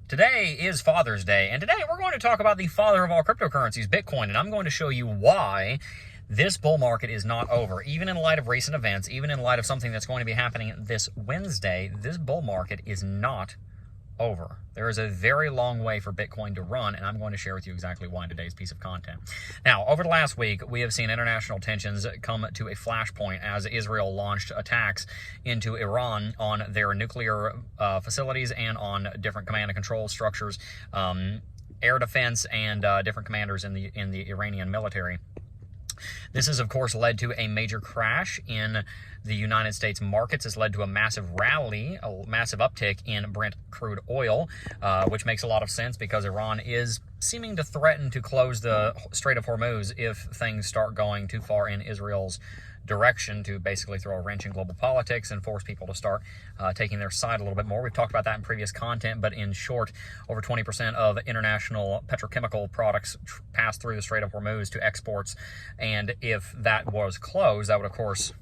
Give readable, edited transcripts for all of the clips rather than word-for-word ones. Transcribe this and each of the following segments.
Today is Father's Day, and today we're going to talk about the father of all cryptocurrencies, Bitcoin, and I'm going to show you why this bull market is not over. Even in light of recent events, even in light of something that's going to be happening this Wednesday, this bull market is not over. There is a very long way for Bitcoin to run, and I'm going to share with you exactly why in today's piece of content. Now, over the last week, we have seen international tensions come to a flashpoint as Israel launched attacks into Iran on their nuclear facilities and on different command and control structures, air defense, and different commanders in the Iranian military. This has, of course, led to a major crash in the United States markets. It's led to a massive rally, a massive uptick in Brent crude oil, which makes a lot of sense because Iran is seeming to threaten to close the Strait of Hormuz if things start going too far in Israel's direction, to basically throw a wrench in global politics and force people to start taking their side a little bit more. We've talked about that in previous content, but in short, over 20% of international petrochemical products pass through the Strait of Hormuz to exports, and if that was closed, that would, of course,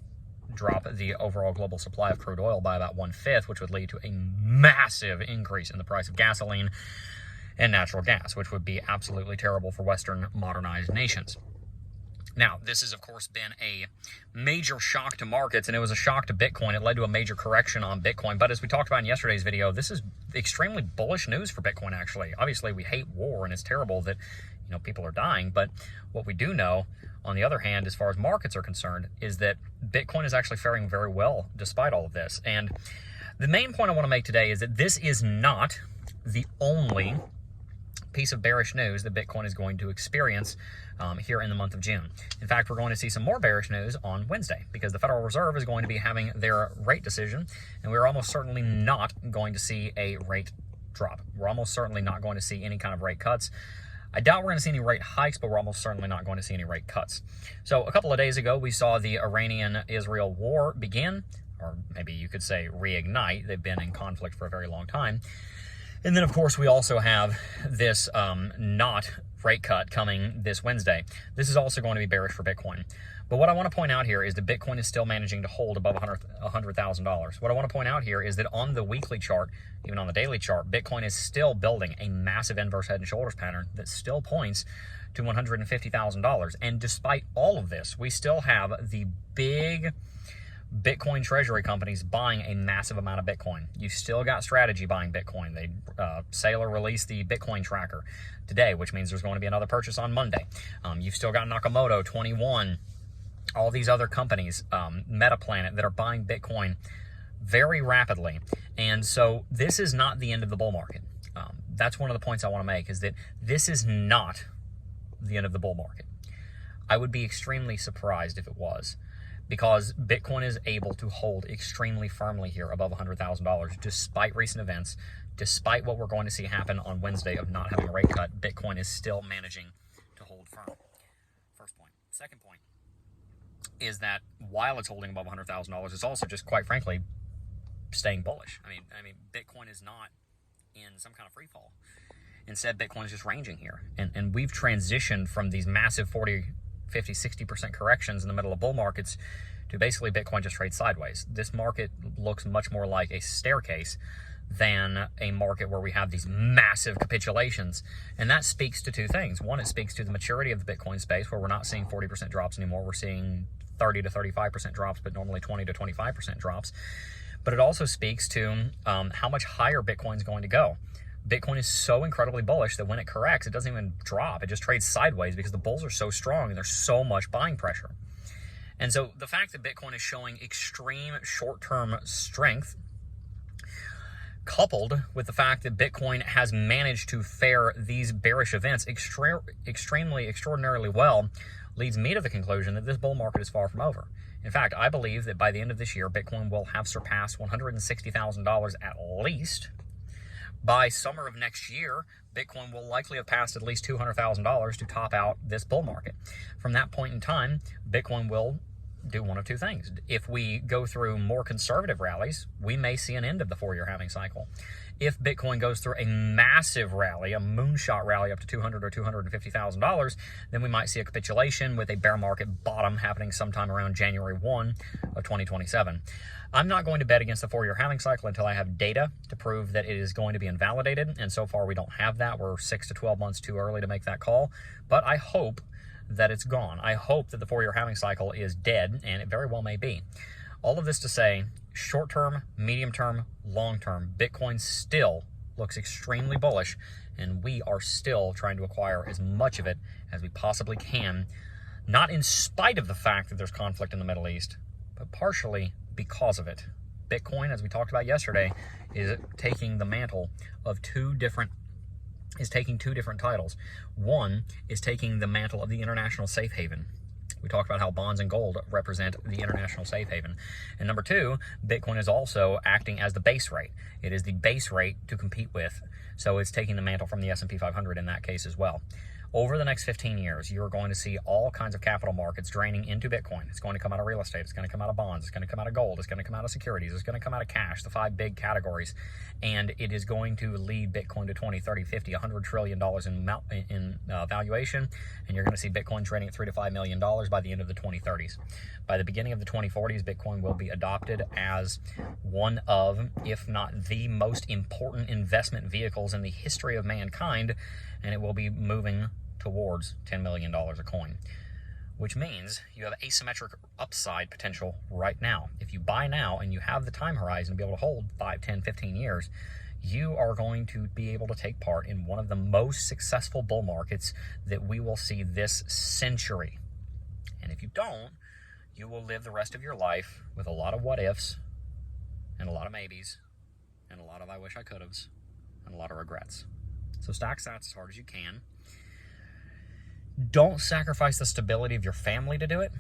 drop the overall global supply of crude oil by about 1/5, which would lead to a massive increase in the price of gasoline and natural gas, which would be absolutely terrible for Western modernized nations. Now, this has, of course, been a major shock to markets, and it was a shock to Bitcoin. It led to a major correction on Bitcoin. But as we talked about in yesterday's video, this is extremely bullish news for Bitcoin, actually. Obviously, we hate war, and it's terrible that, people are dying. But what we do know, on the other hand, as far as markets are concerned, is that Bitcoin is actually faring very well despite all of this. And the main point I want to make today is that this is not the only piece of bearish news that Bitcoin is going to experience here in the month of June. In fact, we're going to see some more bearish news on Wednesday because the Federal Reserve is going to be having their rate decision, and we're almost certainly not going to see a rate drop. We're almost certainly not going to see any kind of rate cuts. I doubt we're going to see any rate hikes, but we're almost certainly not going to see any rate cuts. So a couple of days ago, we saw the Iranian-Israel war begin, or maybe you could say reignite. They've been in conflict for a very long time. And then, of course, we also have this not rate cut coming this Wednesday. This is also going to be bearish for Bitcoin. But what I want to point out here is that Bitcoin is still managing to hold above $100,000. What I want to point out here is that on the weekly chart, even on the daily chart, Bitcoin is still building a massive inverse head and shoulders pattern that still points to $150,000. And despite all of this, we still have the big Bitcoin treasury companies buying a massive amount of Bitcoin. You still got Strategy buying Bitcoin. Saylor released the Bitcoin tracker today, which means there's going to be another purchase on Monday. You've still got Nakamoto, 21, all these other companies, Metaplanet, that are buying Bitcoin very rapidly. And so this is not the end of the bull market. That's one of the points I want to make, is that this is not the end of the bull market. I would be extremely surprised if it was, because Bitcoin is able to hold extremely firmly here above $100,000 despite recent events, despite what we're going to see happen on Wednesday of not having a rate cut. Bitcoin is still managing to hold firm. First point. Second point is that while it's holding above $100,000, it's also just, quite frankly, staying bullish. I mean, Bitcoin is not in some kind of free fall. Instead, Bitcoin is just ranging here. And we've transitioned from these massive 40, 50, 60% corrections in the middle of bull markets to basically Bitcoin just trades sideways. This market looks much more like a staircase than a market where we have these massive capitulations. And that speaks to two things. One, it speaks to the maturity of the Bitcoin space, where we're not seeing 40% drops anymore. We're seeing 30 to 35% drops, but normally 20 to 25% drops. But it also speaks to how much higher Bitcoin is going to go. Bitcoin is so incredibly bullish that when it corrects, it doesn't even drop. It just trades sideways because the bulls are so strong and there's so much buying pressure. And so the fact that Bitcoin is showing extreme short-term strength, coupled with the fact that Bitcoin has managed to fare these bearish events extraordinarily well, leads me to the conclusion that this bull market is far from over. In fact, I believe that by the end of this year, Bitcoin will have surpassed $160,000 at least. By summer of next year, Bitcoin will likely have passed at least $200,000 to top out this bull market. From that point in time, Bitcoin will do one of two things. If we go through more conservative rallies, we may see an end of the 4-year halving cycle. If Bitcoin goes through a massive rally, a moonshot rally up to $200,000 or $250,000, then we might see a capitulation with a bear market bottom happening sometime around January 1 of 2027. I'm not going to bet against the 4-year halving cycle until I have data to prove that it is going to be invalidated, and so far we don't have that. We're 6 to 12 months too early to make that call, but I hope that it's gone. I hope that the 4-year halving cycle is dead, and it very well may be. All of this to say, short-term, medium-term, long-term, Bitcoin still looks extremely bullish, and we are still trying to acquire as much of it as we possibly can, not in spite of the fact that there's conflict in the Middle East, but partially because of it. Bitcoin, as we talked about yesterday, is taking the mantle of two different titles. One is taking the mantle of the international safe haven. We talked about how bonds and gold represent the international safe haven. And number two, Bitcoin is also acting as the base rate. It is the base rate to compete with. So it's taking the mantle from the S&P 500 in that case as well. Over the next 15 years, you're going to see all kinds of capital markets draining into Bitcoin. It's going to come out of real estate. It's going to come out of bonds. It's going to come out of gold. It's going to come out of securities. It's going to come out of cash, the 5 big categories. And it is going to lead Bitcoin to 20, 30, 50, $100 trillion in valuation. And you're going to see Bitcoin trading at $3 to $5 million by the end of the 2030s. By the beginning of the 2040s, Bitcoin will be adopted as one of, if not the most important investment vehicles in the history of mankind. And it will be moving towards $10 million a coin, which means you have asymmetric upside potential right now. If you buy now and you have the time horizon to be able to hold 5, 10, 15 years, you are going to be able to take part in one of the most successful bull markets that we will see this century. And if you don't, you will live the rest of your life with a lot of what ifs and a lot of maybes and a lot of I wish I could have's and a lot of regrets. So stack sats as hard as you can. Don't sacrifice the stability of your family to do it,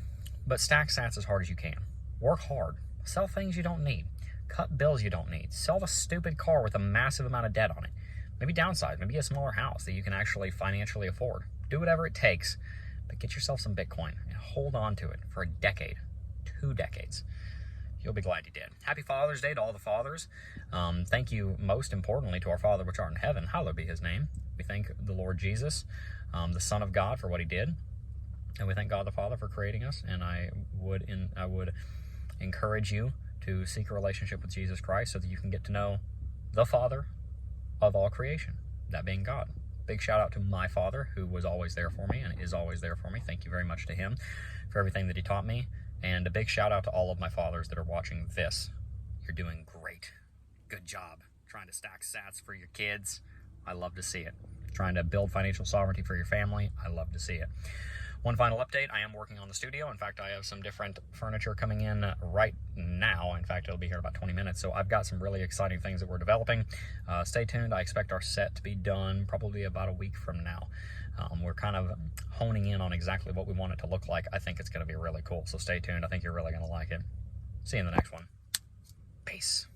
but stack sats as hard as you can. Work hard. Sell things you don't need. Cut bills you don't need. Sell the stupid car with a massive amount of debt on it. Maybe downsize. Maybe a smaller house that you can actually financially afford. Do whatever it takes, but get yourself some Bitcoin and hold on to it for a decade, 2 decades. You'll be glad you did. Happy Father's Day to all the fathers. Thank you most importantly to our Father which art in heaven. Hallowed be his name. We thank the Lord Jesus, the Son of God, for what he did. And we thank God the Father for creating us. And I would encourage you to seek a relationship with Jesus Christ so that you can get to know the Father of all creation, that being God. Big shout out to my father, who was always there for me and is always there for me. Thank you very much to him for everything that he taught me. And a big shout out to all of my fathers that are watching this. You're doing great. Good job trying to stack sats for your kids. I love to see it. Trying to build financial sovereignty for your family. I love to see it. One final update. I am working on the studio. In fact, I have some different furniture coming in right now. In fact, it'll be here in about 20 minutes. So I've got some really exciting things that we're developing. Stay tuned. I expect our set to be done probably about a week from now. We're kind of honing in on exactly what we want it to look like. I think it's going to be really cool. So stay tuned. I think you're really going to like it. See you in the next one. Peace.